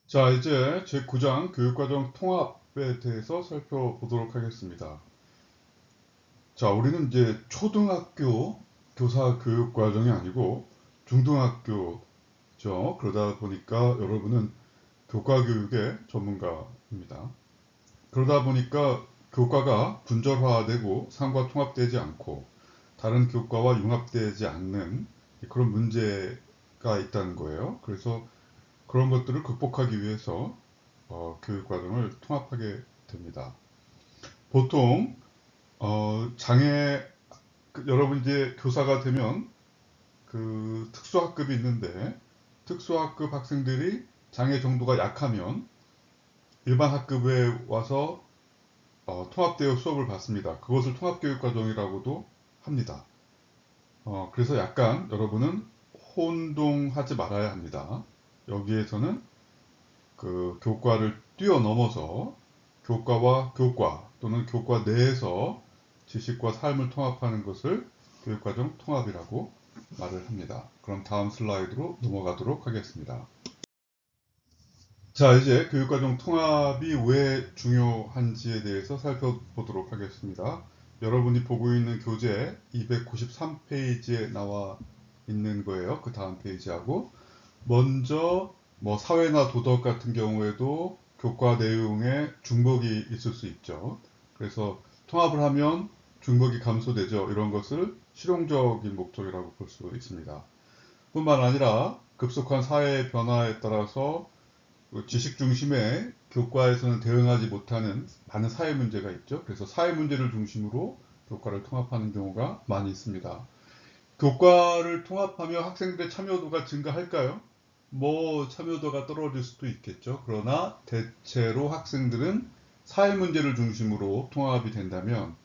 자, 이제 제9장 교육과정 통합에 대해서 살펴보도록 하겠습니다. 자, 우리는 이제 초등학교 교사 교육과정이 아니고 중등학교죠. 그러다 보니까 여러분은 교과교육의 전문가입니다. 그러다 보니까 교과가 분절화되고 상과 통합되지 않고 다른 교과와 융합되지 않는 그런 문제가 있다는 거예요. 그래서 그런 것들을 극복하기 위해서 교육과정을 통합하게 됩니다. 보통 장애 여러분 이제 교사가 되면 그 특수학급이 있는데 특수학급 학생들이 장애 정도가 약하면 일반 학급에 와서 통합되어 수업을 받습니다. 그것을 통합교육과정이라고도 합니다. 그래서 약간 여러분은 혼동하지 말아야 합니다. 여기에서는 그 교과를 뛰어넘어서 교과와 교과 또는 교과 내에서 지식과 삶을 통합하는 것을 교육과정 통합이라고 말을 합니다. 그럼 다음 슬라이드로 넘어가도록 하겠습니다. 자, 이제 교육과정 통합이 왜 중요한지에 대해서 살펴보도록 하겠습니다. 여러분이 보고 있는 교재 293페이지에 나와 있는 거예요. 그 다음 페이지하고 먼저 뭐 사회나 도덕 같은 경우에도 교과 내용에 중복이 있을 수 있죠. 그래서 통합을 하면 중복이 감소되죠. 이런 것을 실용적인 목적이라고 볼 수 있습니다. 뿐만 아니라 급속한 사회 변화에 따라서 지식 중심의 교과에서는 대응하지 못하는 많은 사회 문제가 있죠. 그래서 사회 문제를 중심으로 교과를 통합하는 경우가 많이 있습니다. 교과를 통합하며 학생들의 참여도가 증가할까요? 뭐 참여도가 떨어질 수도 있겠죠. 그러나 대체로 학생들은 사회 문제를 중심으로 통합이 된다면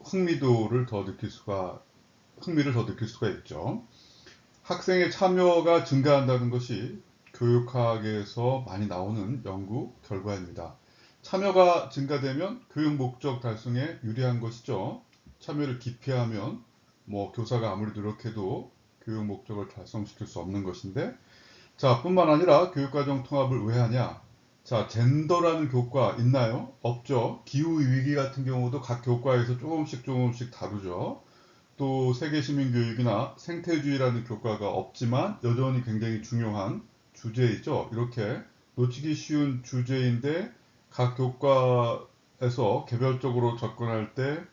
흥미를 더 느낄 수가 있죠. 학생의 참여가 증가한다는 것이 교육학에서 많이 나오는 연구 결과입니다. 참여가 증가되면 교육 목적 달성에 유리한 것이죠. 참여를 기피하면 뭐 교사가 아무리 노력해도 교육 목적을 달성시킬 수 없는 것인데, 자, 뿐만 아니라 교육과정 통합을 왜 하냐? 자, 젠더라는 교과 있나요? 없죠. 기후 위기 같은 경우도 각 교과에서 조금씩 다루죠. 또 세계시민교육이나 생태주의라는 교과가 없지만 여전히 굉장히 중요한 주제이죠. 이렇게 놓치기 쉬운 주제인데 각 교과에서 개별적으로 접근할 때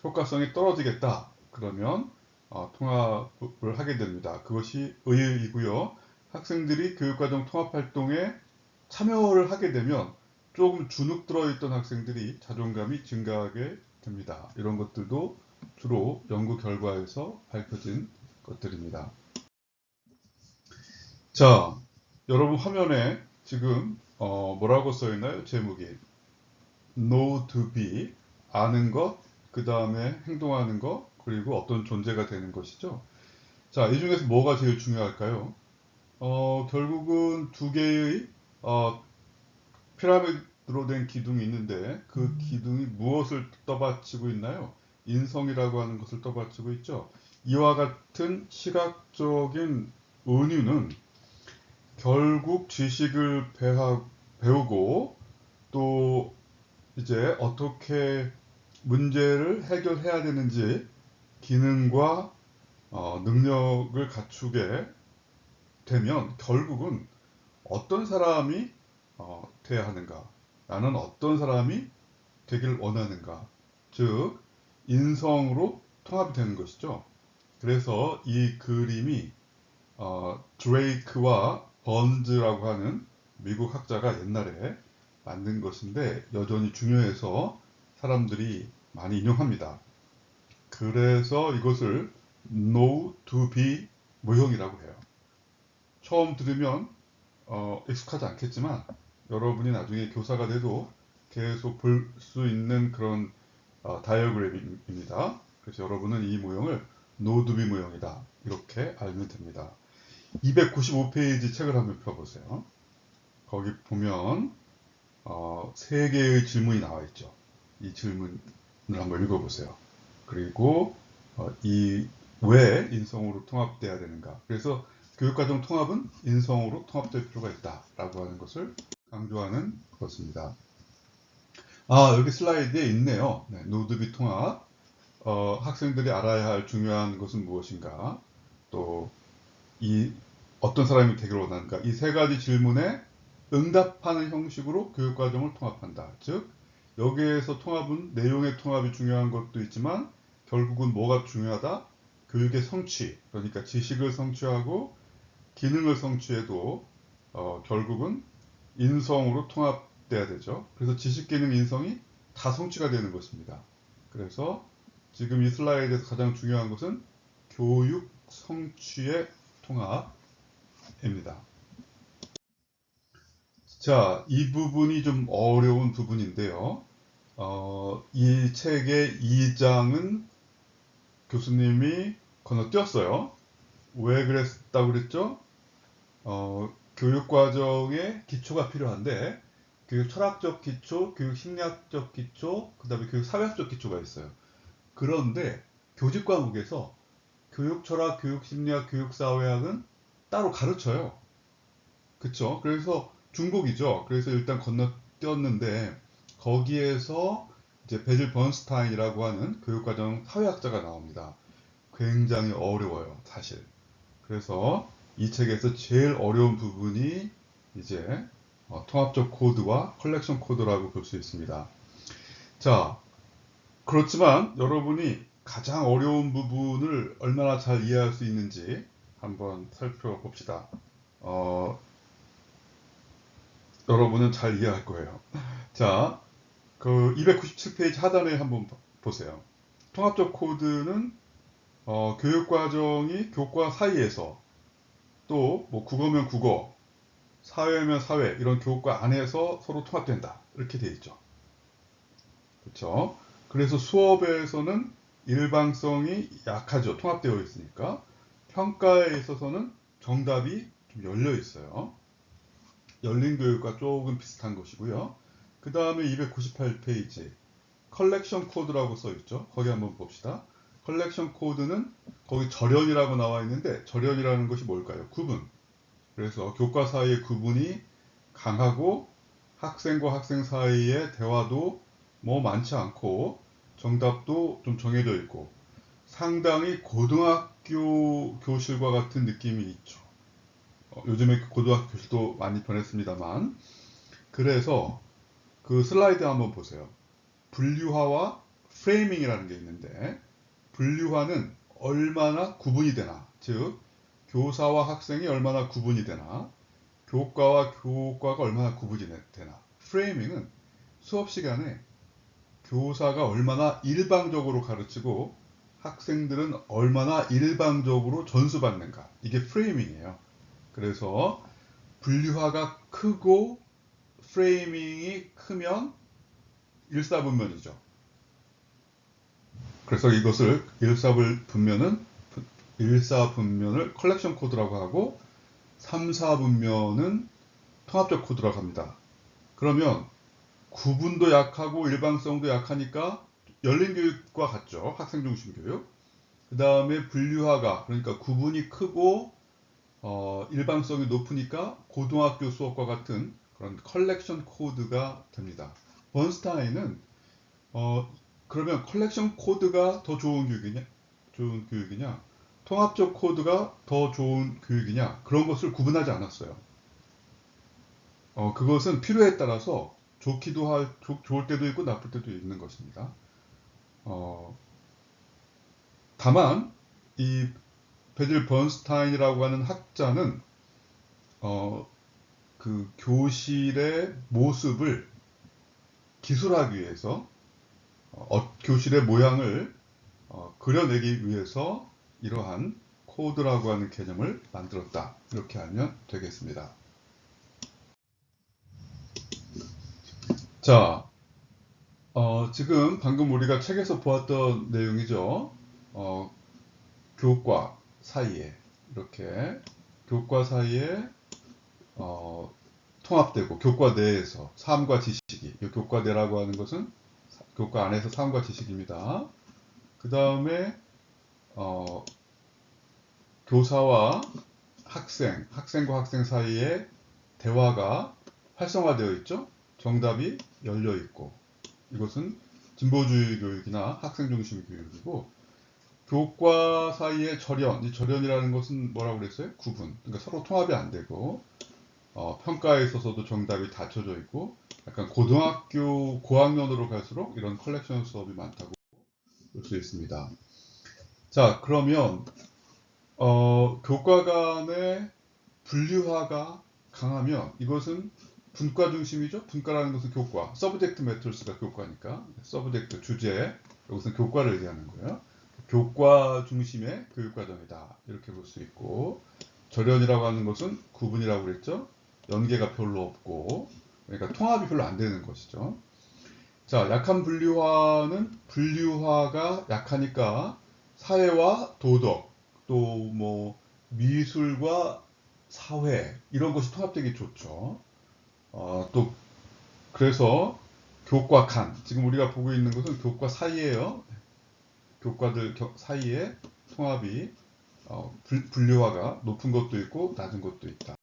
효과성이 떨어지겠다. 그러면 통합을 하게 됩니다. 그것이 의의이고요. 학생들이 교육과정 통합활동에 참여를 하게 되면 조금 주눅 들어있던 학생들이 자존감이 증가하게 됩니다. 이런 것들도 주로 연구 결과에서 밝혀진 것들입니다. 자, 여러분 화면에 지금 뭐라고 써 있나요? 제목이 know to be, 아는 것, 그 다음에 행동하는 것, 그리고 어떤 존재가 되는 것이죠. 자, 이 중에서 뭐가 제일 중요할까요? 결국은 두 개의 어, 피라미드로 된 기둥이 있는데 그 기둥이 무엇을 떠받치고 있나요? 인성이라고 하는 것을 떠받치고 있죠. 이와 같은 시각적인 은유는 결국 지식을 배우고 또 이제 어떻게 문제를 해결해야 되는지 기능과 능력을 갖추게 되면 결국은 어떤 사람이 돼야 하는가? 나는 어떤 사람이 되길 원하는가? 즉, 인성으로 통합이 되는 것이죠. 그래서 이 그림이 드레이크와 번즈라고 하는 미국 학자가 옛날에 만든 것인데 여전히 중요해서 사람들이 많이 인용합니다. 그래서 이것을 know to be 모형이라고 해요. 처음 들으면 익숙하지 않겠지만 여러분이 나중에 교사가 돼도 계속 볼 수 있는 그런 다이어그램입니다. 그래서 여러분은 이 모형을 노드비 모형이다 이렇게 알면 됩니다. 295페이지 책을 한번 펴보세요. 거기 보면 세 개의 질문이 나와 있죠. 이 질문을 한번 읽어보세요. 그리고 이 왜 인성으로 통합돼야 되는가? 그래서 교육과정 통합은 인성으로 통합될 필요가 있다라고 하는 것을 강조하는 것입니다. 여기 슬라이드에 있네요. 네, 노드비 통합. 학생들이 알아야 할 중요한 것은 무엇인가? 또 어떤 사람이 되기를 원하는가? 이 세 가지 질문에 응답하는 형식으로 교육과정을 통합한다. 즉, 여기에서 통합은 내용의 통합이 중요한 것도 있지만 결국은 뭐가 중요하다? 교육의 성취, 그러니까 지식을 성취하고 기능을 성취해도 결국은 인성으로 통합돼야 되죠. 그래서 지식, 기능, 인성이 다 성취가 되는 것입니다. 그래서 지금 이 슬라이드에서 가장 중요한 것은 교육 성취의 통합입니다. 자, 이 부분이 좀 어려운 부분인데요. 이 책의 2장은 교수님이 건너뛰었어요. 왜 그랬다고 그랬죠? 교육과정의 기초가 필요한데, 교육 철학적 기초, 교육 심리학적 기초, 그 다음에 교육 사회학적 기초가 있어요. 그런데 교직 과목에서 교육 철학, 교육 심리학, 교육 사회학은 따로 가르쳐요. 그쵸? 그래서 중복이죠. 그래서 일단 건너뛰었는데, 거기에서 이제 베질 번스타인이라고 하는 교육과정 사회학자가 나옵니다. 굉장히 어려워요, 사실. 그래서 이 책에서 제일 어려운 부분이 이제 통합적 코드와 컬렉션 코드라고 볼 수 있습니다. 자, 그렇지만 여러분이 가장 어려운 부분을 얼마나 잘 이해할 수 있는지 한번 살펴봅시다. 여러분은 잘 이해할 거예요. 자, 그 297페이지 하단에 한번 보세요. 통합적 코드는 교육과정이 교과 사이에서 또 뭐 국어면 국어, 사회면 사회 이런 교과 안에서 서로 통합된다 이렇게 돼 있죠. 그렇죠? 그래서 수업에서는 일방성이 약하죠. 통합되어 있으니까 평가에 있어서는 정답이 좀 열려 있어요. 열린 교육과 조금 비슷한 것이고요. 그 다음에 298페이지 컬렉션 코드라고 써 있죠. 거기 한번 봅시다. 컬렉션 코드는 거기 절연이라고 나와 있는데 절연이라는 것이 뭘까요? 구분. 그래서 교과 사이의 구분이 강하고 학생과 학생 사이의 대화도 뭐 많지 않고 정답도 좀 정해져 있고 상당히 고등학교 교실과 같은 느낌이 있죠. 요즘에 고등학교 교실도 많이 변했습니다만 그래서 그 슬라이드 한번 보세요. 분류화와 프레이밍이라는 게 있는데 분류화는 얼마나 구분이 되나 즉 교사와 학생이 얼마나 구분이 되나 교과와 교과가 얼마나 구분이 되나 프레이밍은 수업 시간에 교사가 얼마나 일방적으로 가르치고 학생들은 얼마나 일방적으로 전수받는가 이게 프레이밍이에요. 그래서 분류화가 크고 프레이밍이 크면 일사분면이죠. 그래서 이것을 일사분면을 컬렉션 코드라고 하고 3, 4분면은 통합적 코드라고 합니다. 그러면 구분도 약하고 일방성도 약하니까 열린 교육과 같죠. 학생 중심 교육. 그 다음에 분류화가 그러니까 구분이 크고 일방성이 높으니까 고등학교 수업과 같은 그런 컬렉션 코드가 됩니다. 번스타인은 그러면 컬렉션 코드가 더 좋은 교육이냐, 통합적 코드가 더 좋은 교육이냐 그런 것을 구분하지 않았어요. 그것은 필요에 따라서 좋을 때도 있고 나쁠 때도 있는 것입니다. 다만 이 베질 번스타인이라고 하는 학자는 그 교실의 모습을 기술하기 위해서 교실의 모양을 그려내기 위해서 이러한 코드라고 하는 개념을 만들었다. 이렇게 하면 되겠습니다. 자, 지금 방금 우리가 책에서 보았던 내용이죠. 교과 사이에 이렇게 교과 사이에 통합되고 교과 내에서 삶과 지식이 이 교과 내라고 하는 것은 교과 안에서 삶과 지식입니다. 그 다음에 교사와 학생과 학생 사이에 대화가 활성화되어 있죠. 정답이 열려 있고, 이것은 진보주의 교육이나 학생 중심 교육이고, 교과 사이의 절연, 이 절연이라는 것은 뭐라고 그랬어요? 구분. 그러니까 서로 통합이 안 되고, 평가에 있어서도 정답이 닫혀져 있고, 약간 고등학교 고학년으로 갈수록 이런 컬렉션 수업이 많다고 볼 수 있습니다. 자, 그러면 교과 간의 분류화가 강하면 이것은 분과 중심이죠. 분과라는 것은 교과, 서브젝트 매터스가 교과니까 서브젝트 주제, 여기서는 교과를 얘기하는 거예요. 교과 중심의 교육과정이다, 이렇게 볼 수 있고, 절연이라고 하는 것은 구분이라고 그랬죠. 연계가 별로 없고, 그러니까 통합이 별로 안 되는 것이죠. 자, 약한 분류화는 분류화가 약하니까 사회와 도덕, 또 뭐 미술과 사회, 이런 것이 통합되기 좋죠. 또 그래서 교과 간, 지금 우리가 보고 있는 것은 교과 사이에요. 교과들 사이에 통합이 분류화가 높은 것도 있고 낮은 것도 있다.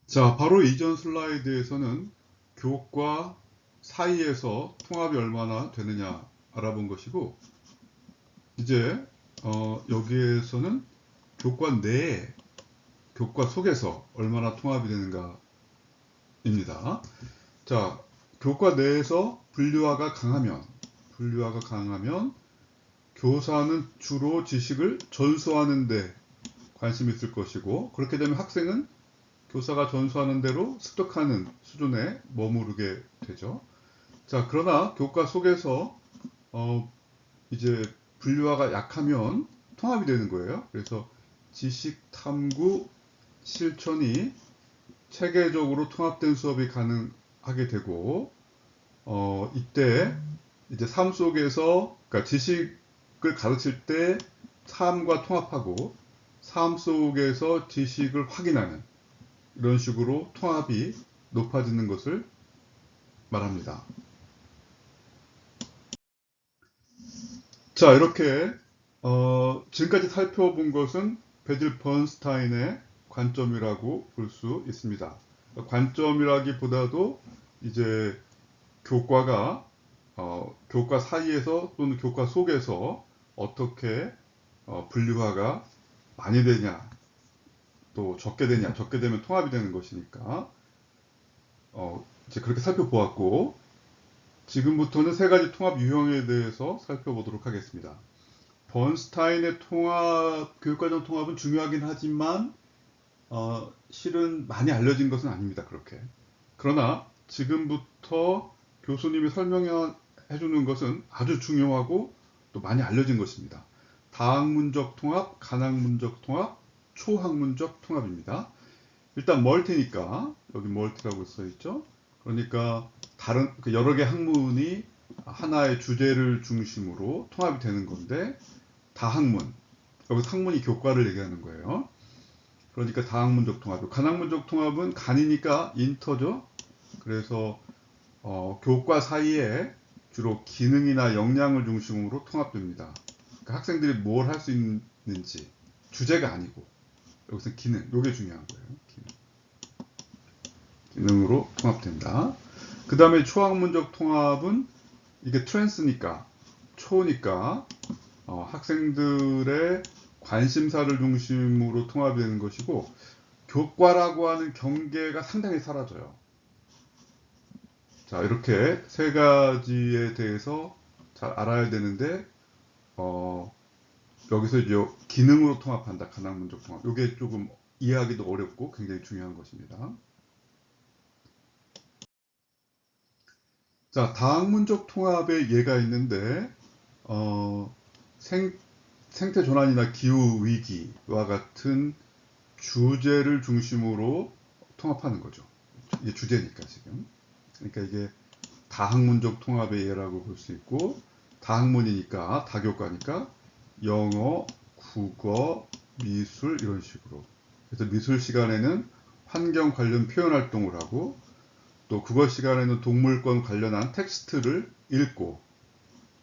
자, 바로 이전 슬라이드에서는 교과 사이에서 통합이 얼마나 되느냐 알아본 것이고, 이제 여기에서는 교과 내에, 교과 속에서 얼마나 통합이 되는가입니다. 자, 교과 내에서 분류화가 강하면 교사는 주로 지식을 전수하는 데 관심이 있을 것이고, 그렇게 되면 학생은 교사가 전수하는 대로 습득하는 수준에 머무르게 되죠. 자, 그러나 교과 속에서 이제 분류화가 약하면 통합이 되는 거예요. 그래서 지식 탐구 실천이 체계적으로 통합된 수업이 가능하게 되고, 이때 이제 삶 속에서, 그러니까 지식을 가르칠 때 삶과 통합하고, 삶 속에서 지식을 확인하는, 이런 식으로 통합이 높아지는 것을 말합니다. 자, 이렇게 지금까지 살펴본 것은 베질 번스타인의 관점이라고 볼 수 있습니다. 관점이라기보다도 이제 교과가 교과 사이에서 또는 교과 속에서 어떻게 분류화가 많이 되냐, 또 적게 되냐, 적게 되면 통합이 되는 것이니까 이제 그렇게 살펴보았고, 지금부터는 세 가지 통합 유형에 대해서 살펴보도록 하겠습니다. 번스타인의 교육과정 통합은 중요하긴 하지만 실은 많이 알려진 것은 아닙니다. 그렇게. 그러나 지금부터 교수님이 설명해 주는 것은 아주 중요하고 또 많이 알려진 것입니다. 다학문적 통합, 간학문적 통합, 초학문적 통합입니다. 일단 멀티니까 여기 멀티라고 써 있죠. 그러니까 다른 여러 개 학문이 하나의 주제를 중심으로 통합이 되는 건데, 다학문, 여기서 학문이 교과를 얘기하는 거예요. 그러니까 다학문적 통합. 간학문적 통합은 간이니까 인터죠. 그래서 교과 사이에 주로 기능이나 역량을 중심으로 통합됩니다. 그러니까 학생들이 뭘 할 수 있는지, 주제가 아니고 여기서 기능, 이게 중요한 거예요. 기능으로 통합된다. 그 다음에 초학문적 통합은 이게 트랜스니까, 초니까 학생들의 관심사를 중심으로 통합이 되는 것이고, 교과라고 하는 경계가 상당히 사라져요. 자, 이렇게 세 가지에 대해서 잘 알아야 되는데, 여기서 이제 기능으로 통합한다, 간학문적 통합. 이게 조금 이해하기도 어렵고 굉장히 중요한 것입니다. 자, 다학문적 통합의 예가 있는데, 생태 전환이나 기후 위기와 같은 주제를 중심으로 통합하는 거죠. 이게 주제니까 지금. 그러니까 이게 다학문적 통합의 예라고 볼 수 있고, 다학문이니까 다교과니까 영어, 국어, 미술 이런 식으로. 그래서 미술 시간에는 환경 관련 표현 활동을 하고, 또 국어 시간에는 동물권 관련한 텍스트를 읽고,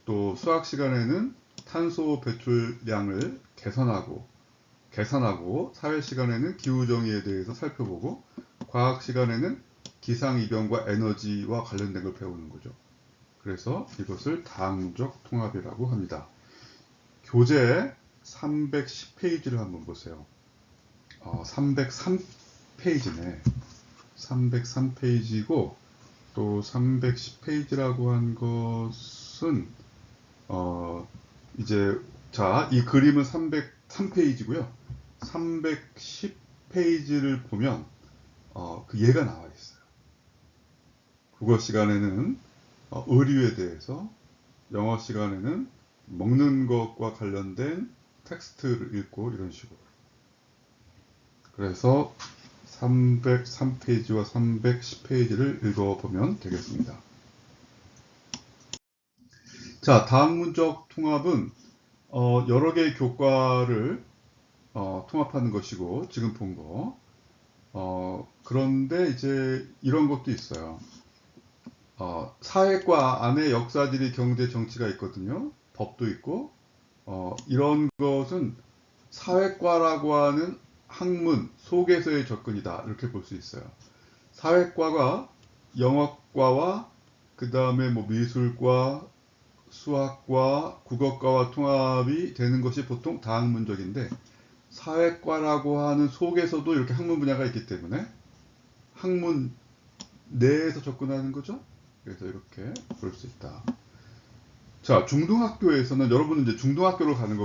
또 수학 시간에는 탄소 배출량을 계산하고, 사회 시간에는 기후 정의에 대해서 살펴보고, 과학 시간에는 기상 이변과 에너지와 관련된 걸 배우는 거죠. 그래서 이것을 다학문적 통합이라고 합니다. 교재 310페이지를 한번 보세요. 303페이지네. 303페이지고 또 310페이지라고 한 것은 이제 이 그림은 303페이지고요. 310페이지를 보면 그 예가 나와 있어요. 국어 시간에는 의류에 대해서, 영어 시간에는 먹는 것과 관련된 텍스트를 읽고 이런 식으로. 그래서 303페이지와 310페이지를 읽어보면 되겠습니다. 자, 다학문적 통합은 여러 개의 교과를 통합하는 것이고, 지금 본 거. 그런데 이제 이런 것도 있어요. 사회과 안에 역사지리, 경제, 정치가 있거든요. 법도 있고, 이런 것은 사회과라고 하는 학문 속에서의 접근이다, 이렇게 볼 수 있어요. 사회과가 영어과와 그 다음에 뭐 미술과, 수학과, 국어과와 통합이 되는 것이 보통 다학문적인데, 사회과라고 하는 속에서도 이렇게 학문 분야가 있기 때문에 학문 내에서 접근하는 거죠. 그래서 이렇게 볼 수 있다. 자, 중등학교에서는 여러분은 이제 중등학교로 가는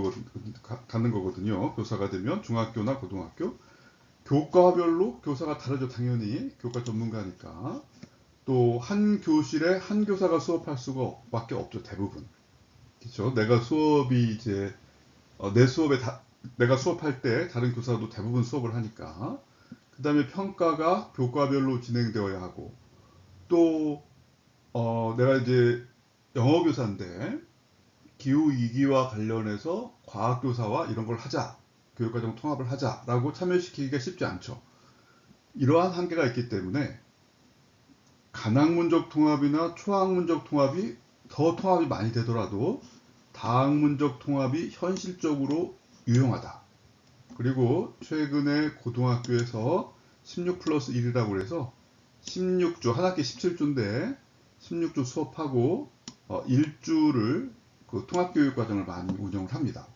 거거든요. 교사가 되면 중학교나 고등학교. 교과별로 교사가 다르죠. 당연히 교과 전문가니까. 또 한 교실에 한 교사가 수업할 수가 밖에 없죠. 대부분. 그렇죠. 내가 수업이 이제 내 수업에 내가 수업할 때 다른 교사도 대부분 수업을 하니까. 그 다음에 평가가 교과별로 진행되어야 하고, 또 내가 이제 영어 교사인데 기후 위기와 관련해서 과학 교사와 이런 걸 하자, 교육과정 통합을 하자라고 참여시키기가 쉽지 않죠. 이러한 한계가 있기 때문에 간학문적 통합이나 초학문적 통합이 더 통합이 많이 되더라도 다학문적 통합이 현실적으로 유용하다. 그리고 최근에 고등학교에서 16+1이라고 해서 16주, 한 학기 17주인데 16주 수업하고 1주를 그 통합교육과정을 많이 운영을 합니다.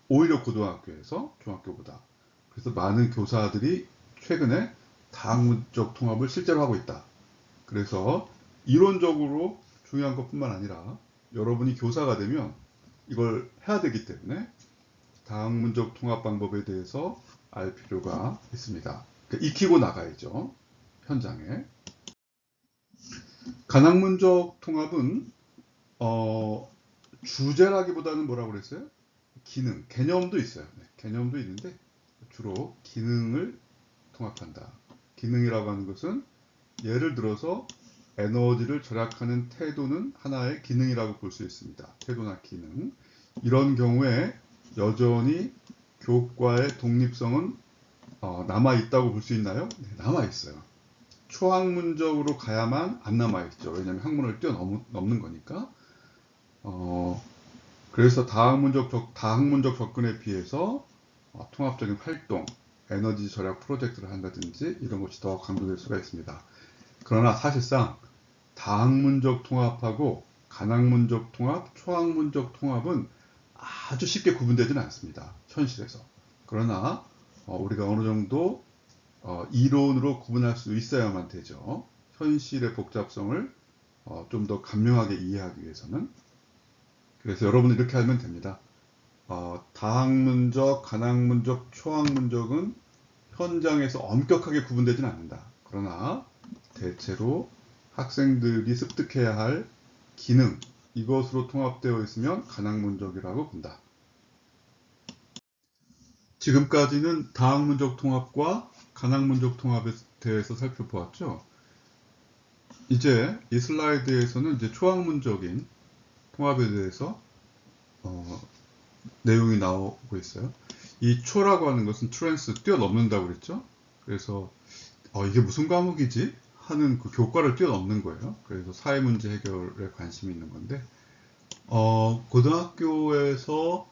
오히려 고등학교에서 중학교보다. 그래서 많은 교사들이 최근에 다학문적 통합을 실제로 하고 있다. 그래서 이론적으로 중요한 것뿐만 아니라 여러분이 교사가 되면 이걸 해야 되기 때문에 다학문적 통합 방법에 대해서 알 필요가 있습니다. 그러니까 익히고 나가야죠. 현장에. 간학문적 통합은 주제라기보다는 뭐라고 그랬어요? 기능, 개념도 있어요. 네, 개념도 있는데 주로 기능을 통합한다. 기능이라고 하는 것은 예를 들어서 에너지를 절약하는 태도는 하나의 기능이라고 볼 수 있습니다. 태도나 기능. 이런 경우에 여전히 교과의 독립성은 남아있다고 볼 수 있나요? 네, 남아있어요. 초학문적으로 가야만 안 남아있죠. 왜냐하면 학문을 뛰어넘는 거니까. 그래서 다학문적 접근에 비해서 통합적인 활동, 에너지 절약 프로젝트를 한다든지 이런 것이 더 강조될 수가 있습니다. 그러나 사실상 다학문적 통합하고 간학문적 통합, 초학문적 통합은 아주 쉽게 구분되지는 않습니다. 현실에서. 그러나 우리가 어느 정도 이론으로 구분할 수 있어야만 되죠. 현실의 복잡성을 좀 더 간명하게 이해하기 위해서는. 그래서 여러분은 이렇게 하면 됩니다. 다학문적, 간학문적, 초학문적은 현장에서 엄격하게 구분되지는 않는다. 그러나 대체로 학생들이 습득해야 할 기능, 이것으로 통합되어 있으면 간학문적이라고 본다. 지금까지는 다학문적 통합과 간학문적 통합에 대해서 살펴보았죠. 이제 이 슬라이드에서는 이제 초학문적인 통합에 대해서 내용이 나오고 있어요. 이 초라고 하는 것은 트랜스, 뛰어넘는다고 그랬죠. 그래서 이게 무슨 과목이지? 하는 그 교과를 뛰어넘는 거예요. 그래서 사회문제 해결에 관심이 있는 건데 고등학교에서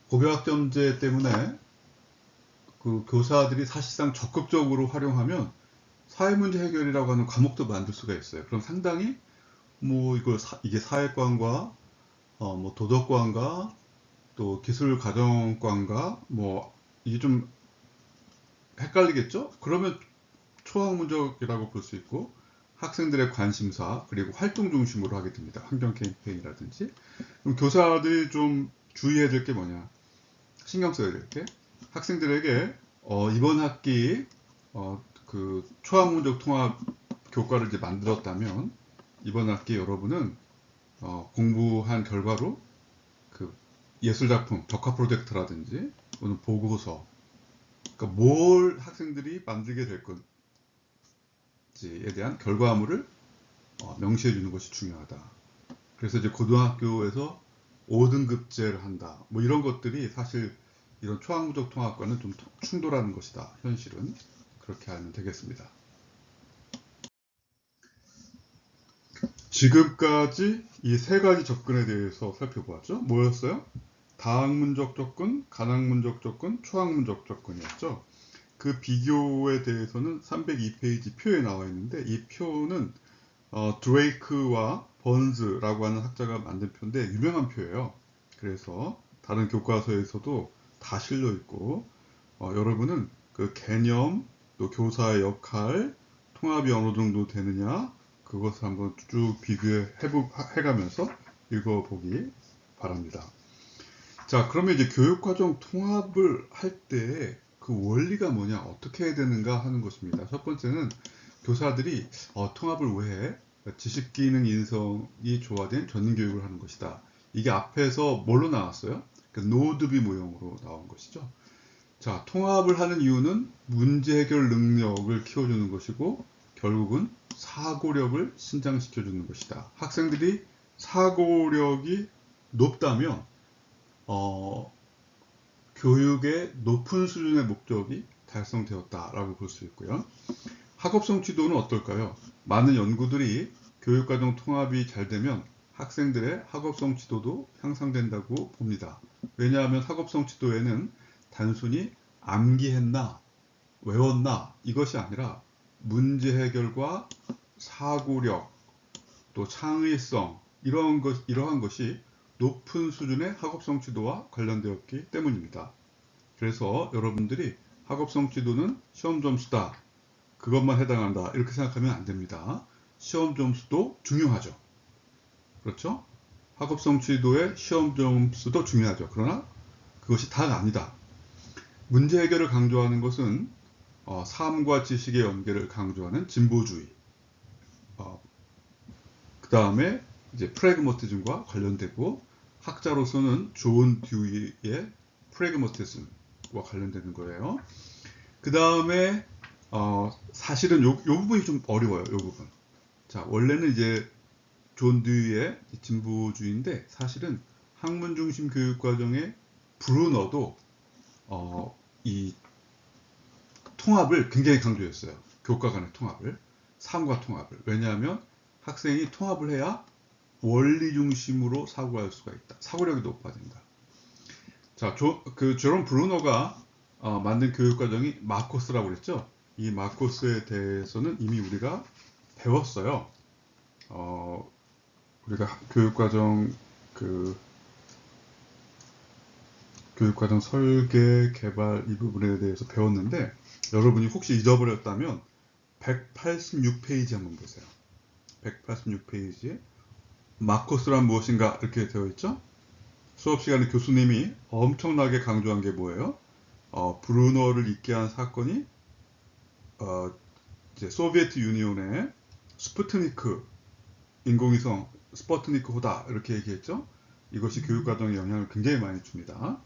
고교학점제 때문에 그 교사들이 사실상 적극적으로 활용하면 사회문제 해결이라고 하는 과목도 만들 수가 있어요. 그럼 상당히 뭐 이게 사회과학과 뭐 도덕과학과 또 기술가정과학과 뭐 이게 좀 헷갈리겠죠? 그러면 초학문적이라고 볼 수 있고 학생들의 관심사 그리고 활동 중심으로 하게 됩니다. 환경 캠페인이라든지. 그럼 교사들이 좀 주의해야 될 게 뭐냐? 신경 써야 될 게 학생들에게 이번 학기 그 초학문적 통합 교과를 이제 만들었다면 이번 학기 여러분은 공부한 결과로 그 예술작품, 덕화 프로젝트라든지 또는 보고서, 그러니까 뭘 학생들이 만들게 될 건지에 대한 결과물을 명시해 주는 것이 중요하다. 그래서 이제 고등학교에서 5등급제를 한다. 뭐 이런 것들이 사실 이런 초학문적 통합과는 좀 충돌하는 것이다. 현실은. 그렇게 알면 되겠습니다. 지금까지 이 세 가지 접근에 대해서 살펴보았죠. 뭐였어요? 다학문적 접근, 간학문적 접근, 초학문적 접근이었죠. 그 비교에 대해서는 302페이지 표에 나와 있는데 이 표는 드레이크와 번즈라고 하는 학자가 만든 표인데 유명한 표예요. 그래서 다른 교과서에서도 다 실려 있고 여러분은 그 개념, 또 교사의 역할, 통합이 어느 정도 되느냐 그것을 한번 쭉 비교해가면서 읽어보기 바랍니다. 자, 그러면 이제 교육과정 통합을 할 때 그 원리가 뭐냐, 어떻게 해야 되는가 하는 것입니다. 첫 번째는 교사들이 통합을 왜 해? 지식기능 인성이 조화된 전인교육을 하는 것이다. 이게 앞에서 뭘로 나왔어요? 그 노드비 모형으로 나온 것이죠. 자, 통합을 하는 이유는 문제 해결 능력을 키워주는 것이고 결국은 사고력을 신장시켜주는 것이다. 학생들이 사고력이 높다면 교육의 높은 수준의 목적이 달성되었다라고 볼 수 있고요. 학업성 지도는 어떨까요? 많은 연구들이 교육과정 통합이 잘 되면 학생들의 학업성 지도도 향상된다고 봅니다. 왜냐하면 학업성 지도에는 단순히 암기했나, 외웠나 이것이 아니라 문제 해결과 사고력, 또 창의성 이러한 것이 높은 수준의 학업성 지도와 관련되었기 때문입니다. 그래서 여러분들이 학업성 지도는 시험 점수다. 그것만 해당한다. 이렇게 생각하면 안 됩니다. 시험 점수도 중요하죠. 그렇죠? 학업성 지도의 시험 점수도 중요하죠. 그러나 그것이 다가 아니다. 문제 해결을 강조하는 것은 삶과 지식의 연계를 강조하는 진보주의. 그 다음에 이제 프래그머티즘과 관련되고 학자로서는 존 듀이의 프래그머티즘과 관련되는 거예요. 그 다음에 사실은 요 부분이 좀 어려워요. 요 부분. 자, 원래는 이제 존 듀이의 진보주의인데 사실은 학문 중심 교육 과정의 브루너도 이 통합을 굉장히 강조했어요. 교과 간의 통합을, 삶과 통합을. 왜냐하면 학생이 통합을 해야 원리 중심으로 사고할 수가 있다. 사고력이 높아진다. 자, 제롬 브루너가 만든 교육과정이 마코스라고 그랬죠. 이 마코스에 대해서는 이미 우리가 배웠어요. 우리가 교육과정 설계, 개발 이 부분에 대해서 배웠는데 여러분이 혹시 잊어버렸다면 186페이지 한번 보세요. 186페이지에 마코스란 무엇인가 이렇게 되어 있죠. 수업 시간에 교수님이 엄청나게 강조한 게 뭐예요? 브루너를 잊게 한 사건이 이제 소비에트 유니온의 스푸트니크 인공위성 스푸트니크 호다 이렇게 얘기했죠. 이것이 교육과정에 영향을 굉장히 많이 줍니다.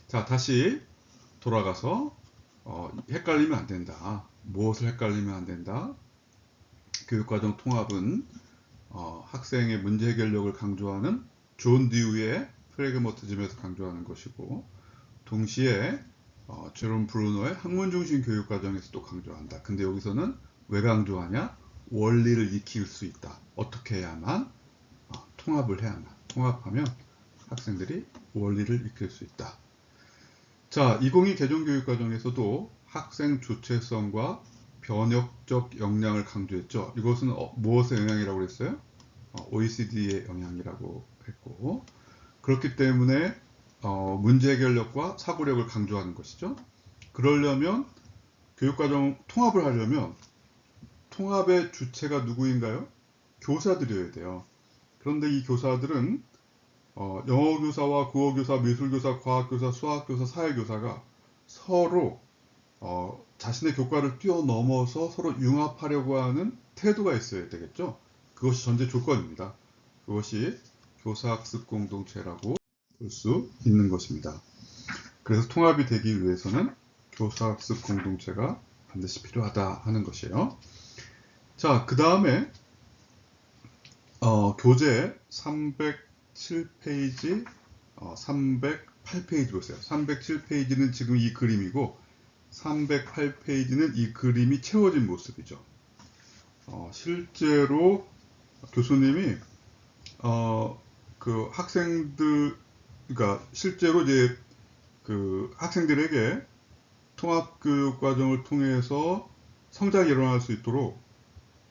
자, 다시 돌아가서 헷갈리면 안 된다. 무엇을 헷갈리면 안 된다? 교육과정 통합은 학생의 문제 해결력을 강조하는 존 듀이의 프래그머티즘에서 강조하는 것이고 동시에 제롬 브루너의 학문 중심 교육 과정에서도 강조한다. 근데 여기서는 왜 강조하냐? 원리를 익힐 수 있다. 어떻게 해야만? 통합을 해야만. 통합하면 학생들이 원리를 익힐 수 있다. 자, 2022 개정교육과정에서도 학생 주체성과 변혁적 역량을 강조했죠. 이것은 무엇의 영향이라고 그랬어요? OECD의 영향이라고 했고, 그렇기 때문에 문제 해결력과 사고력을 강조하는 것이죠. 그러려면 교육과정 통합을 하려면 통합의 주체가 누구인가요? 교사들이어야 돼요. 그런데 이 교사들은 영어교사와 국어교사, 미술교사, 과학교사, 수학교사, 사회교사가 서로 자신의 교과를 뛰어넘어서 서로 융합하려고 하는 태도가 있어야 되겠죠. 그것이 전제 조건입니다. 그것이 교사학습 공동체라고 볼 수 있는 것입니다. 그래서 통합이 되기 위해서는 교사학습 공동체가 반드시 필요하다 하는 것이에요. 자, 그 다음에 교재 307페이지, 308페이지 보세요. 307페이지는 지금 이 그림이고 308페이지는 이 그림이 채워진 모습이죠. 실제로 교수님이 그 학생들, 그러니까 실제로 이제 그 학생들에게 통합교육 과정을 통해서 성장이 일어날 수 있도록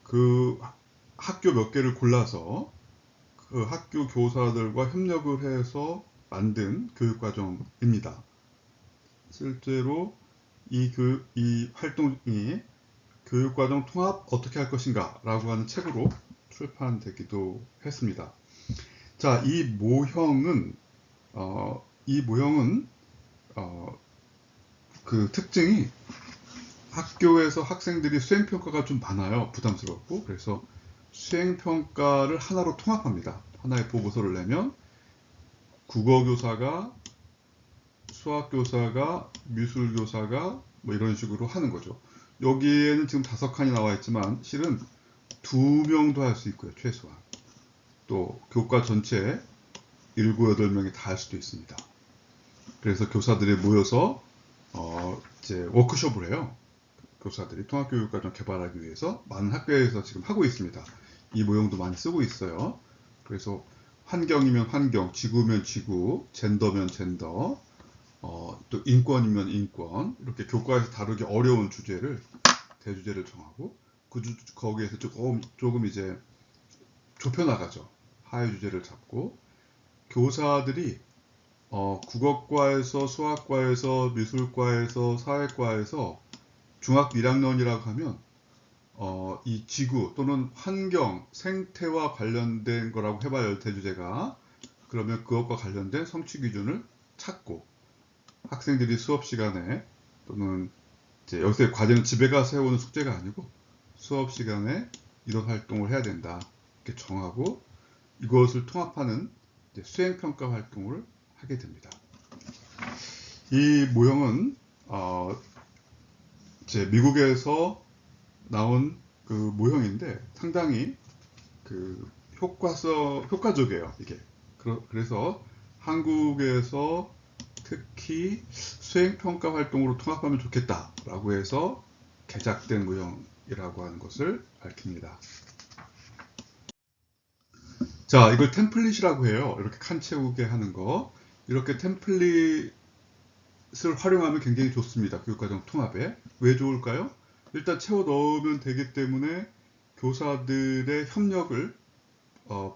그 학교 몇 개를 골라서 그 학교 교사들과 협력을 해서 만든 교육과정입니다. 실제로 이 활동이 교육과정 통합 어떻게 할 것인가 라고 하는 책으로 출판되기도 했습니다. 자, 이 모형은 그 특징이 학교에서 학생들이 수행평가가 좀 많아요. 부담스럽고. 그래서 수행평가를 하나로 통합합니다. 하나의 보고서를 내면 국어교사가, 수학교사가, 미술교사가 뭐 이런 식으로 하는 거죠. 여기에는 지금 5칸이 나와 있지만 실은 2명도 할 수 있고요. 최소한. 또 교과 전체에 7, 8명이 다 할 수도 있습니다. 그래서 교사들이 모여서 이제 워크숍을 해요. 교사들이 통합교육과정 개발하기 위해서 많은 학교에서 지금 하고 있습니다. 이 모형도 많이 쓰고 있어요. 그래서 환경이면 환경, 지구면 지구, 젠더면 젠더, 또 인권이면 인권, 이렇게 교과에서 다루기 어려운 주제를, 대주제를 정하고, 거기에서 조금 이제 좁혀나가죠. 하위 주제를 잡고, 교사들이 국어과에서, 수학과에서, 미술과에서, 사회과에서 중학교 1학년이라고 하면 이 지구 또는 환경, 생태와 관련된 거라고 해봐요. 대주제가. 그러면 그것과 관련된 성취 기준을 찾고 학생들이 수업 시간에 또는 이제 여기서 과제는 집에 가서 해오는 숙제가 아니고 수업 시간에 이런 활동을 해야 된다. 이렇게 정하고 이것을 통합하는 수행평가 활동을 하게 됩니다. 이 모형은 이제 미국에서 나온 그 모형인데 상당히 그 효과적이에요. 이게. 그래서 한국에서 특히 수행평가 활동으로 통합하면 좋겠다라고 해서 개작된 모형이라고 하는 것을 밝힙니다. 자, 이걸 템플릿이라고 해요. 이렇게 칸 채우게 하는 거. 이렇게 템플릿을 활용하면 굉장히 좋습니다. 교육과정 통합에. 왜 좋을까요? 일단 채워 넣으면 되기 때문에 교사들의 협력을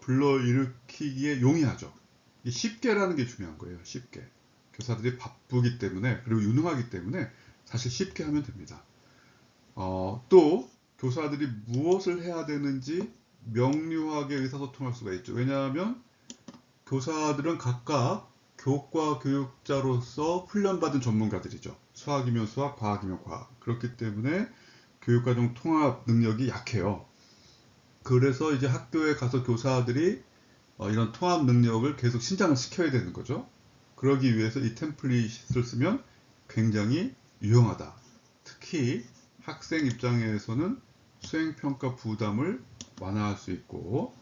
불러일으키기에 용이하죠. 이 쉽게라는 게 중요한 거예요. 쉽게. 교사들이 바쁘기 때문에 그리고 유능하기 때문에 사실 쉽게 하면 됩니다. 또 교사들이 무엇을 해야 되는지 명료하게 의사소통할 수가 있죠. 왜냐하면 교사들은 각각 교과 교육자로서 훈련받은 전문가들이죠. 수학이면 수학, 과학이면 과학. 그렇기 때문에 교육과정 통합 능력이 약해요. 그래서 이제 학교에 가서 교사들이 이런 통합 능력을 계속 신장을 시켜야 되는 거죠. 그러기 위해서 이 템플릿을 쓰면 굉장히 유용하다. 특히 학생 입장에서는 수행평가 부담을 완화할 수 있고,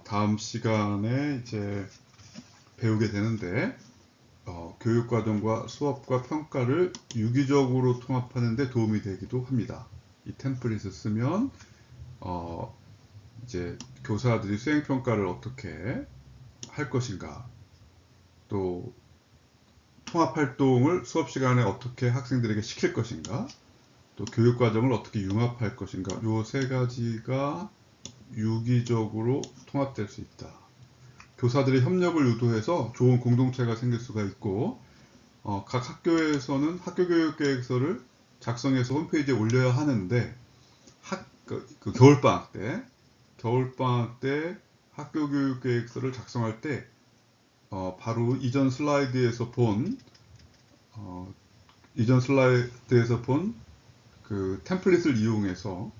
다음 시간에 이제 배우게 되는데, 교육과정과 수업과 평가를 유기적으로 통합하는 데 도움이 되기도 합니다. 이 템플릿을 쓰면, 이제 교사들이 수행평가를 어떻게 할 것인가, 또 통합활동을 수업 시간에 어떻게 학생들에게 시킬 것인가, 또 교육과정을 어떻게 융합할 것인가, 요 세 가지가 유기적으로 통합될 수 있다. 교사들의 협력을 유도해서 좋은 공동체가 생길 수가 있고, 각 학교에서는 학교교육계획서를 작성해서 홈페이지에 올려야 하는데, 겨울방학 때 학교교육계획서를 작성할 때 바로 이전 슬라이드에서 본 그 템플릿을 이용해서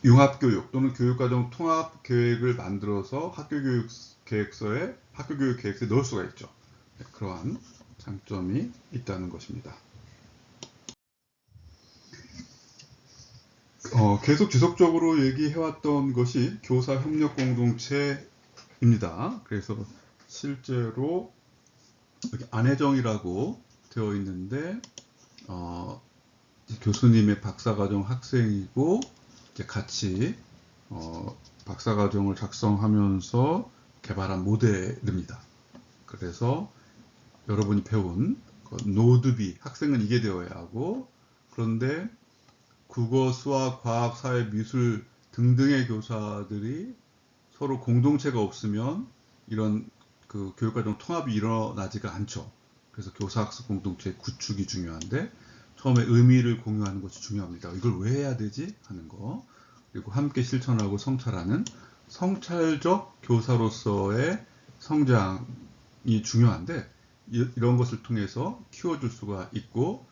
융합교육 또는 교육과정 통합 계획을 만들어서 학교교육 계획서에 넣을 수가 있죠. 네, 그러한 장점이 있다는 것입니다. 계속 지속적으로 얘기해왔던 것이 교사협력공동체입니다. 그래서 실제로 여기 안혜정이라고 되어 있는데 교수님의 박사과정 학생이고 이제 같이 박사과정을 작성하면서 개발한 모델입니다. 그래서 여러분이 배운 노드비, 학생은 이게 되어야 하고, 그런데 국어, 수학, 과학, 사회, 미술 등등의 교사들이 서로 공동체가 없으면 이런 그 교육과정 통합이 일어나지가 않죠. 그래서 교사학습 공동체 구축이 중요한데, 처음에 의미를 공유하는 것이 중요합니다. 이걸 왜 해야 되지? 하는 거. 그리고 함께 실천하고 성찰하는 성찰적 교사로서의 성장이 중요한데, 이런 것을 통해서 키워줄 수가 있고,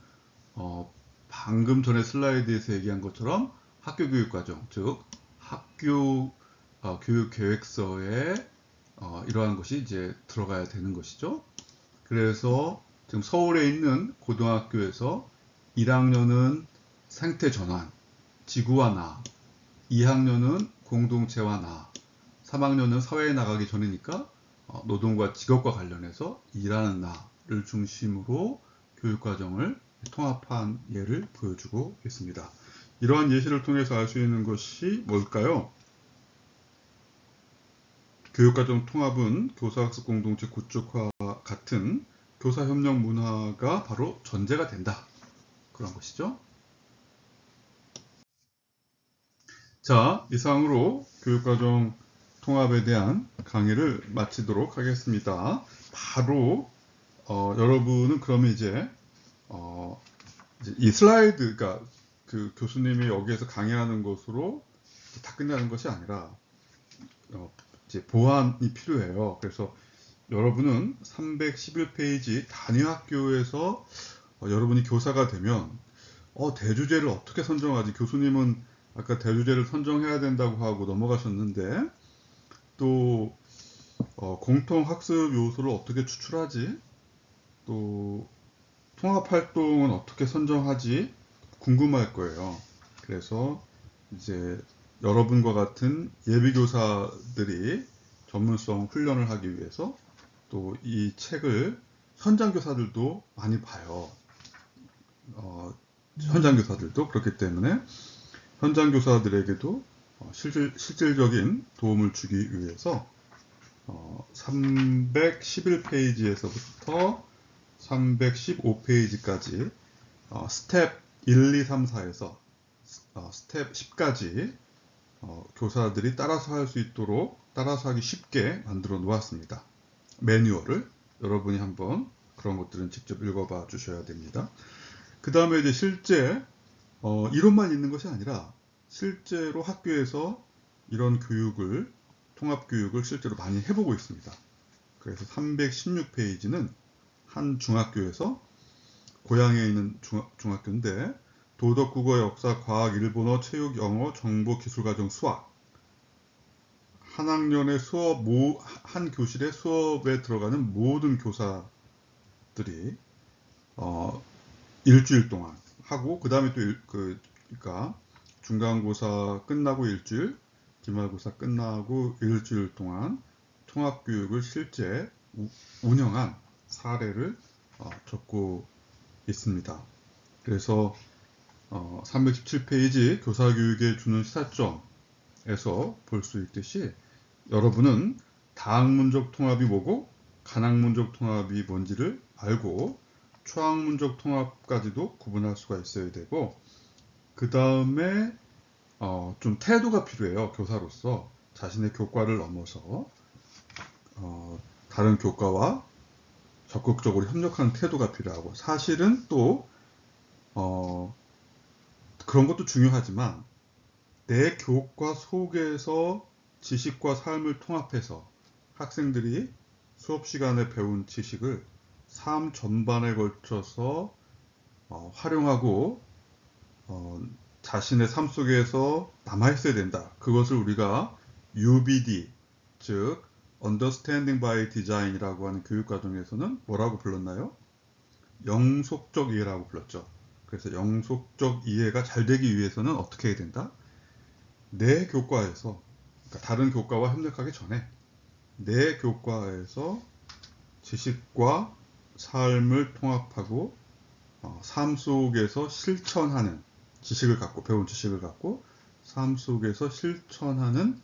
방금 전에 슬라이드에서 얘기한 것처럼 학교 교육과정, 즉 학교 교육 계획서에 이러한 것이 이제 들어가야 되는 것이죠. 그래서 지금 서울에 있는 고등학교에서 1학년은 생태 전환, 지구와 나, 2학년은 공동체와 나, 3학년은 사회에 나가기 전이니까 노동과 직업과 관련해서 일하는 나를 중심으로 교육과정을 통합한 예를 보여주고 있습니다. 이러한 예시를 통해서 알 수 있는 것이 뭘까요? 교육과정 통합은 교사학습 공동체 구축과 같은 교사협력 문화가 바로 전제가 된다. 그런 것이죠. 자, 이상으로 교육과정 통합에 대한 강의를 마치도록 하겠습니다. 바로 여러분은 그러면 이제 이 슬라이드, 그러니까 그 교수님이 여기에서 강의하는 것으로 다 끝나는 것이 아니라 이제 보완이 필요해요. 그래서 여러분은 311페이지 단위학교에서 여러분이 교사가 되면 대주제를 어떻게 선정하지? 교수님은 아까 대주제를 선정해야 된다고 하고 넘어가셨는데, 또 공통학습 요소를 어떻게 추출하지? 또 통합활동은 어떻게 선정하지? 궁금할 거예요. 그래서 이제 여러분과 같은 예비교사들이 전문성 훈련을 하기 위해서 또 이 책을 현장교사들도 많이 봐요. 현장교사들도 그렇기 때문에 현장교사들에게도 실질적인 도움을 주기 위해서 311페이지에서부터 315페이지까지 스텝 1, 2, 3, 4에서 스텝 10까지 교사들이 따라서 할 수 있도록 따라서 하기 쉽게 만들어 놓았습니다. 매뉴얼을 여러분이 한번 그런 것들은 직접 읽어봐 주셔야 됩니다. 그 다음에 이제 실제 이론만 있는 것이 아니라 실제로 학교에서 이런 교육을 통합교육을 실제로 많이 해보고 있습니다. 그래서 316페이지는 한 중학교에서 고향에 있는 중학교인데 도덕, 국어, 역사, 과학, 일본어, 체육, 영어, 정보, 기술과정, 수학 한 학년의 한 교실의 수업에 들어가는 모든 교사들이 일주일 동안 하고, 그 다음에 또 그러니까 중간고사 끝나고 일주일, 기말고사 끝나고 일주일 동안 통합교육을 실제 운영한 사례를 적고 있습니다. 그래서 317페이지 교사교육에 주는 시사점에서 볼 수 있듯이 여러분은 다학문적 통합이 뭐고 간학문적 통합이 뭔지를 알고 초학문적 통합까지도 구분할 수가 있어야 되고, 그 다음에 좀 태도가 필요해요. 교사로서 자신의 교과를 넘어서 다른 교과와 적극적으로 협력하는 태도가 필요하고, 사실은 또 그런 것도 중요하지만 내 교과 속에서 지식과 삶을 통합해서 학생들이 수업 시간에 배운 지식을 삶 전반에 걸쳐서 활용하고 자신의 삶 속에서 남아있어야 된다. 그것을 우리가 UBD, 즉 Understanding by Design이라고 하는 교육과정에서는 뭐라고 불렀나요? 영속적 이해라고 불렀죠. 그래서 영속적 이해가 잘 되기 위해서는 어떻게 해야 된다? 내 교과에서, 그러니까 다른 교과와 협력하기 전에 내 교과에서 지식과 삶을 통합하고 삶 속에서 실천하는 지식을 갖고, 배운 지식을 갖고 삶 속에서 실천하는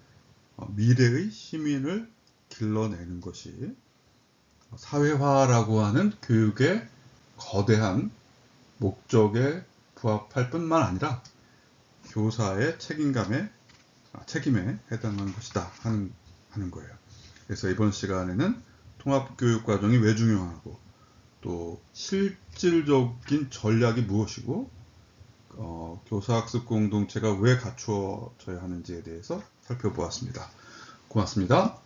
미래의 시민을 길러내는 것이 사회화라고 하는 교육의 거대한 목적에 부합할 뿐만 아니라 교사의 책임에 해당하는 것이다 하는 거예요. 그래서 이번 시간에는 통합교육과정이 왜 중요하고 또 실질적인 전략이 무엇이고 교사학습 공동체가 왜 갖추어져야 하는지에 대해서 살펴보았습니다. 고맙습니다.